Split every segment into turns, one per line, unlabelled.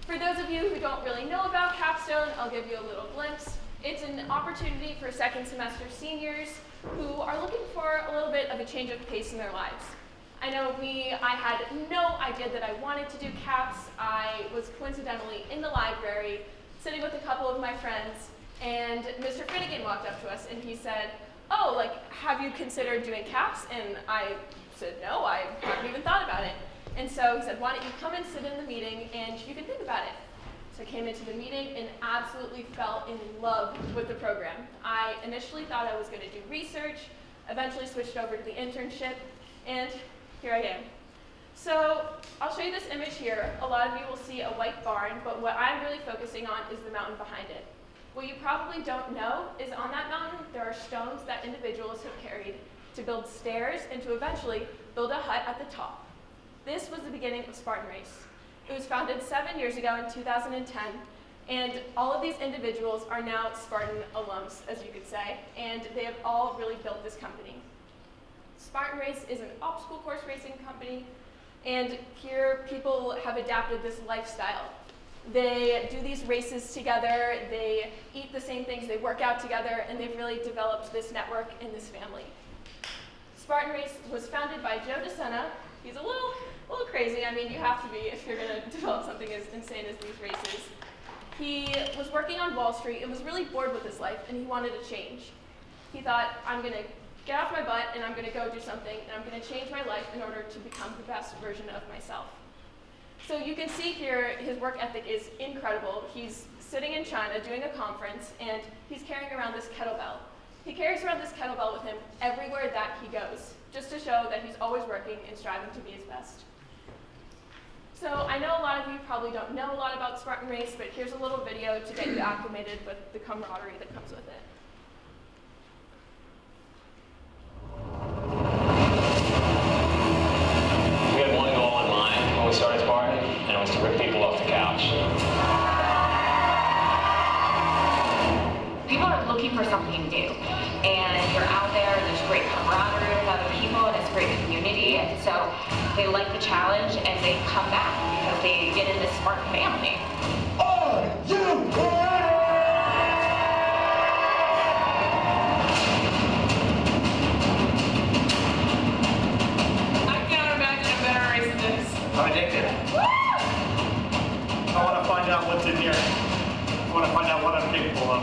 For those of you who don't really know about Capstone, I'll give you a little glimpse. It's an opportunity for second semester seniors who are looking for a little bit of a change of pace in their lives. I know I had no idea that I wanted to do CAPS. I was coincidentally in the library, sitting with a couple of my friends, and Mr. Finnegan walked up to us and he said, "Oh, have you considered doing CAPS?" And I said, "No, I haven't even thought about it." And so he said, "Why don't you come and sit in the meeting and you can think about it." So I came into the meeting and absolutely fell in love with the program. I initially thought I was going to do research, eventually switched over to the internship, and here I am. So I'll show you this image here. A lot of you will see a white barn, but what I'm really focusing on is the mountain behind it. What you probably don't know is on that mountain, there are stones that individuals have carried to build stairs and to eventually build a hut at the top. This was the beginning of Spartan Race. It was founded 7 years ago in 2010, and all of these individuals are now Spartan alums, as you could say, and they have all really built this company. Spartan Race is an obstacle course racing company, and here people have adapted this lifestyle. They do these races together, they eat the same things, they work out together, and they've really developed this network and this family. Spartan Race was founded by Joe DeSena. He's a little crazy. I mean, you have to be if you're going to develop something as insane as these races. He was working on Wall Street and was really bored with his life, and he wanted to change. He thought, I'm going to get off my butt, and I'm going to go do something, and I'm going to change my life in order to become the best version of myself. So you can see here his work ethic is incredible. He's sitting in China doing a conference, and he's carrying around this kettlebell. He carries around this kettlebell with him everywhere that he goes, just to show that he's always working and striving to be his best. So I know a lot of you probably don't know a lot about Spartan Race, but here's a little video to get you acclimated with the camaraderie that comes with it.
We had one goal in mind when we started Spartan, and it was to rip people off the couch.
People are looking for something new, and you're out there's great camaraderie with other people, and it's a great community, and so they like the challenge, and they come back because they get in this Spartan family.
Are you ready?
I cannot imagine a better race than this.
I'm addicted. I want to find out what's in here. I want to find out what I'm capable of.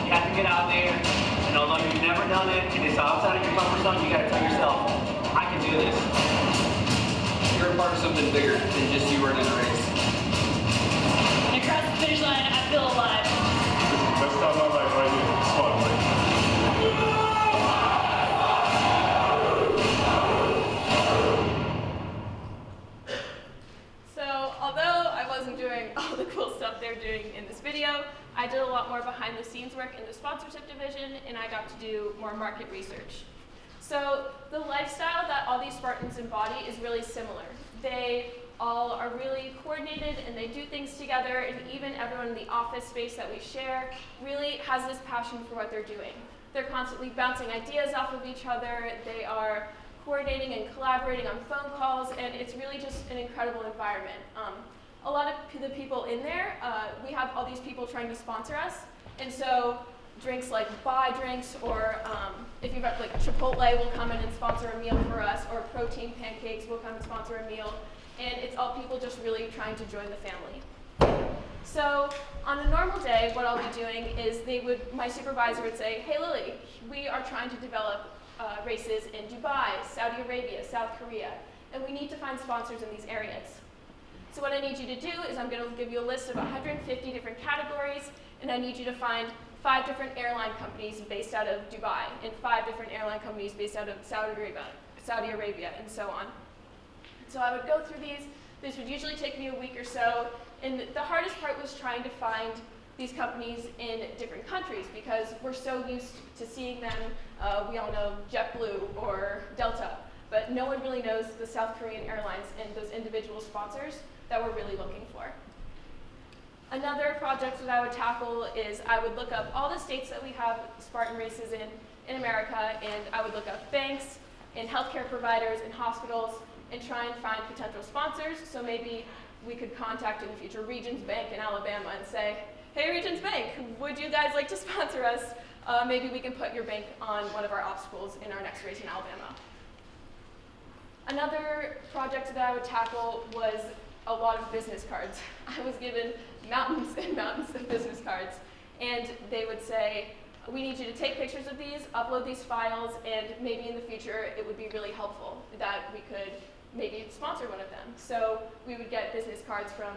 You have to get out there, and although you've never done it, and it's outside of your comfort zone, you got to tell yourself, I can do this.
You're a part of something bigger than just you running a race.
And across the finish line, I feel alive.
Best time of my life right here. It's fun, right?
So although I wasn't doing all the cool stuff they're doing in this video, I did a lot more behind the scenes work in the sponsorship division, and I got to do more market research. So the lifestyle that all these Spartans embody is really similar. They all are really coordinated and they do things together, and even everyone in the office space that we share really has this passion for what they're doing. They're constantly bouncing ideas off of each other, they are coordinating and collaborating on phone calls, and it's really just an incredible environment. A lot of the people in there, we have all these people trying to sponsor us, and so drinks like buy drinks, or if you've got Chipotle will come in and sponsor a meal for us, or Protein Pancakes will come and sponsor a meal, and it's all people just really trying to join the family. So on a normal day, what I'll be doing is my supervisor would say, "Hey Lily, we are trying to develop races in Dubai, Saudi Arabia, South Korea, and we need to find sponsors in these areas. So what I need you to do is I'm going to give you a list of 150 different categories, and I need you to find 5 different airline companies based out of Dubai, and 5 different airline companies based out of Saudi Arabia, and so on." So I would go through these. This would usually take me a week or so, and the hardest part was trying to find these companies in different countries because we're so used to seeing them. We all know JetBlue or Delta, but no one really knows the South Korean airlines and those individual sponsors that we're really looking for. Another project that I would tackle is I would look up all the states that we have Spartan races in America, and I would look up banks and healthcare providers and hospitals and try and find potential sponsors. So maybe we could contact in the future Regions Bank in Alabama and say, hey, Regions Bank, would you guys like to sponsor us? Maybe we can put your bank on one of our obstacles in our next race in Alabama. Another project that I would tackle was a lot of business cards. I was given mountains and mountains of business cards, and they would say, we need you to take pictures of these, upload these files, and maybe in the future it would be really helpful that we could maybe sponsor one of them. So we would get business cards from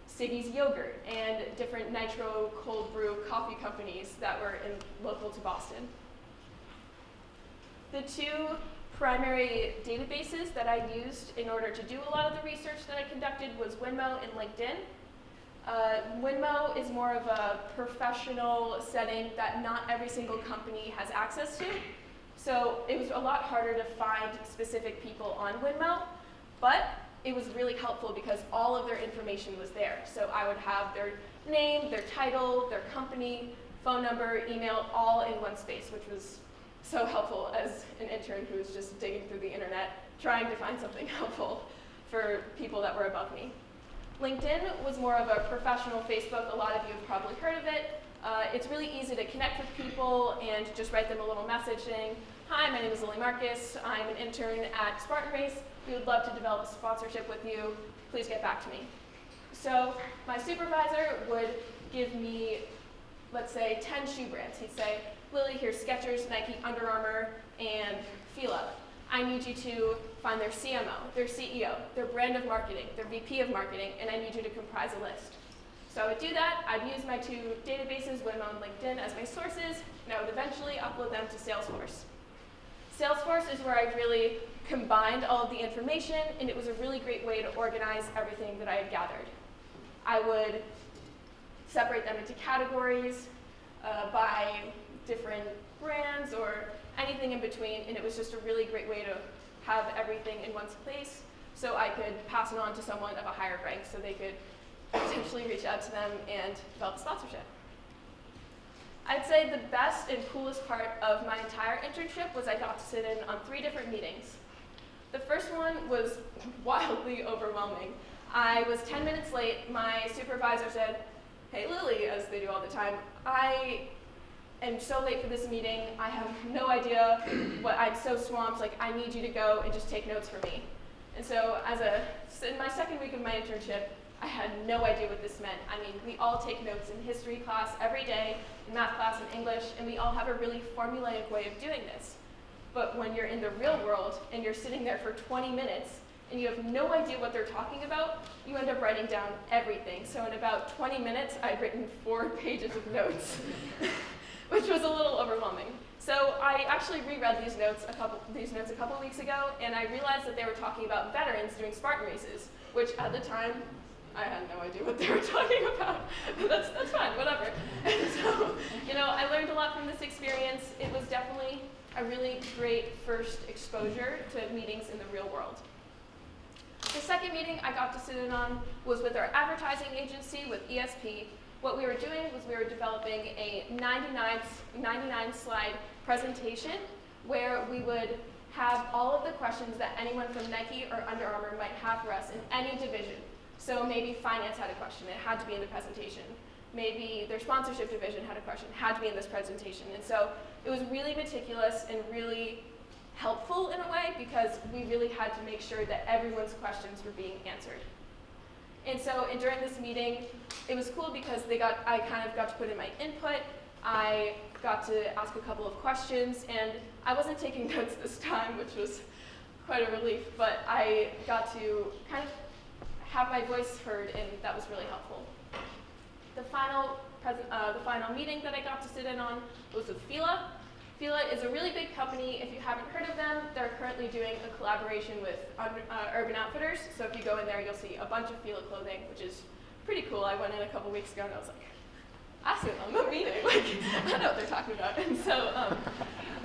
Siggy's Yogurt and different nitro cold brew coffee companies that were local to Boston. The two primary databases that I used in order to do a lot of the research that I conducted was Winmo and LinkedIn. Winmo is more of a professional setting that not every single company has access to. So it was a lot harder to find specific people on Winmo, but it was really helpful because all of their information was there. So I would have their name, their title, their company, phone number, email, all in one space, which was so helpful as an intern who was just digging through the internet, trying to find something helpful for people that were above me. LinkedIn was more of a professional Facebook. A lot of you have probably heard of it. It's really easy to connect with people and just write them a little message saying, hi, my name is Lily Marcus. I'm an intern at Spartan Race. We would love to develop a sponsorship with you. Please get back to me. So my supervisor would give me, let's say, 10 shoe brands. He'd say, Lily, here's Skechers, Nike, Under Armour, and Fila. I need you to find their CMO, their CEO, their brand of marketing, their VP of marketing, and I need you to comprise a list. So I would do that. I'd use my two databases, Winmo and LinkedIn, as my sources, and I would eventually upload them to Salesforce. Salesforce is where I really combined all of the information, and it was a really great way to organize everything that I had gathered. I would separate them into categories by different brands or anything in between, and it was just a really great way to have everything in one place so I could pass it on to someone of a higher rank so they could potentially reach out to them and develop a sponsorship. I'd say the best and coolest part of my entire internship was I got to sit in on 3 different meetings. The first one was wildly overwhelming. I was 10 minutes late. My supervisor said, hey Lily, as they do all the time, I am so late for this meeting. I have no idea what, I'm so swamped, like I need you to go and just take notes for me. And so in my second week of my internship, I had no idea what this meant. I mean, we all take notes in history class every day, in math class and English, and we all have a really formulaic way of doing this. But when you're in the real world and you're sitting there for 20 minutes and you have no idea what they're talking about, you end up writing down everything. So in about 20 minutes, I'd written 4 pages of notes, which was a little overwhelming. So I actually reread these notes a couple weeks ago, and I realized that they were talking about veterans doing Spartan races, which at the time, I had no idea what they were talking about. But that's fine, whatever. And so, I learned a lot from this experience. It was definitely a really great first exposure to meetings in the real world. The second meeting I got to sit in on was with our advertising agency, with ESP. What we were doing was we were developing a 99-slide presentation where we would have all of the questions that anyone from Nike or Under Armour might have for us in any division. So maybe finance had a question, it had to be in the presentation. Maybe their sponsorship division had a question, it had to be in this presentation. And so it was really meticulous and really helpful in a way because we really had to make sure that everyone's questions were being answered. And so during this meeting, it was cool because I kind of got to put in my input. I got to ask a couple of questions, and I wasn't taking notes this time, which was quite a relief, but I got to kind of have my voice heard, and that was really helpful. The final meeting that I got to sit in on was with Fila. Fila is a really big company. If you haven't heard of them, they're currently doing a collaboration with Urban Outfitters. So if you go in there, you'll see a bunch of Fila clothing, which is pretty cool. I went in a couple weeks ago, and I was like, I sit on the meeting. Like, I know what they're talking about. And so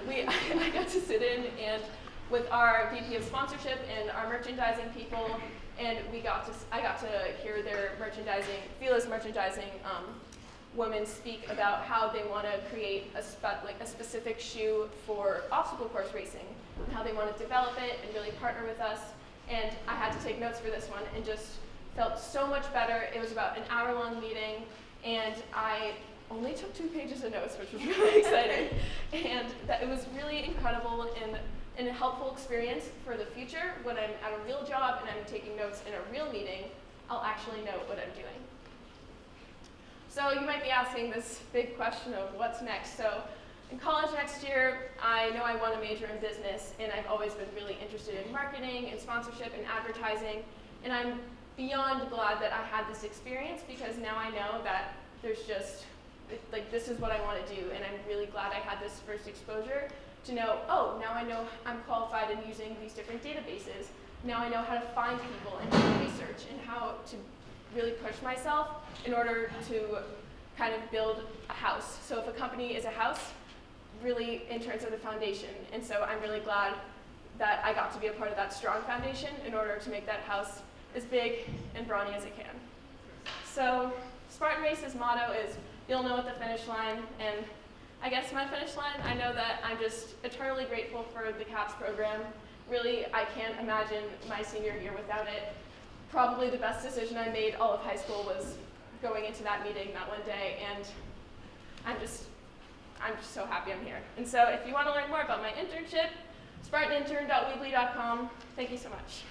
I got to sit in and with our VP of sponsorship and our merchandising people, and I got to hear their Fila's merchandising women speak about how they want to create a specific shoe for obstacle course racing and how they want to develop it and really partner with us. And I had to take notes for this one and just felt so much better. It was about an hour-long meeting, and I only took 2 pages of notes, which was really exciting. And that it was really incredible and a helpful experience for the future. When I'm at a real job and I'm taking notes in a real meeting, I'll actually know what I'm doing. So you might be asking this big question of what's next. So in college next year, I know I want to major in business, and I've always been really interested in marketing and sponsorship and advertising. And I'm beyond glad that I had this experience, because now I know that there's just, like, this is what I want to do. And I'm really glad I had this first exposure to know, oh, now I know I'm qualified in using these different databases. Now I know how to find people and do research and how to really push myself in order to kind of build a house. So if a company is a house, really interns are the foundation. And so I'm really glad that I got to be a part of that strong foundation in order to make that house as big and brawny as it can. So Spartan Race's motto is, you'll know at the finish line. And I guess my finish line, I know that I'm just eternally grateful for the CAPS program. Really, I can't imagine my senior year without it. Probably the best decision I made all of high school was going into that meeting that one day, and I'm just so happy I'm here. And so if you want to learn more about my internship, spartanintern.weebly.com. Thank you so much.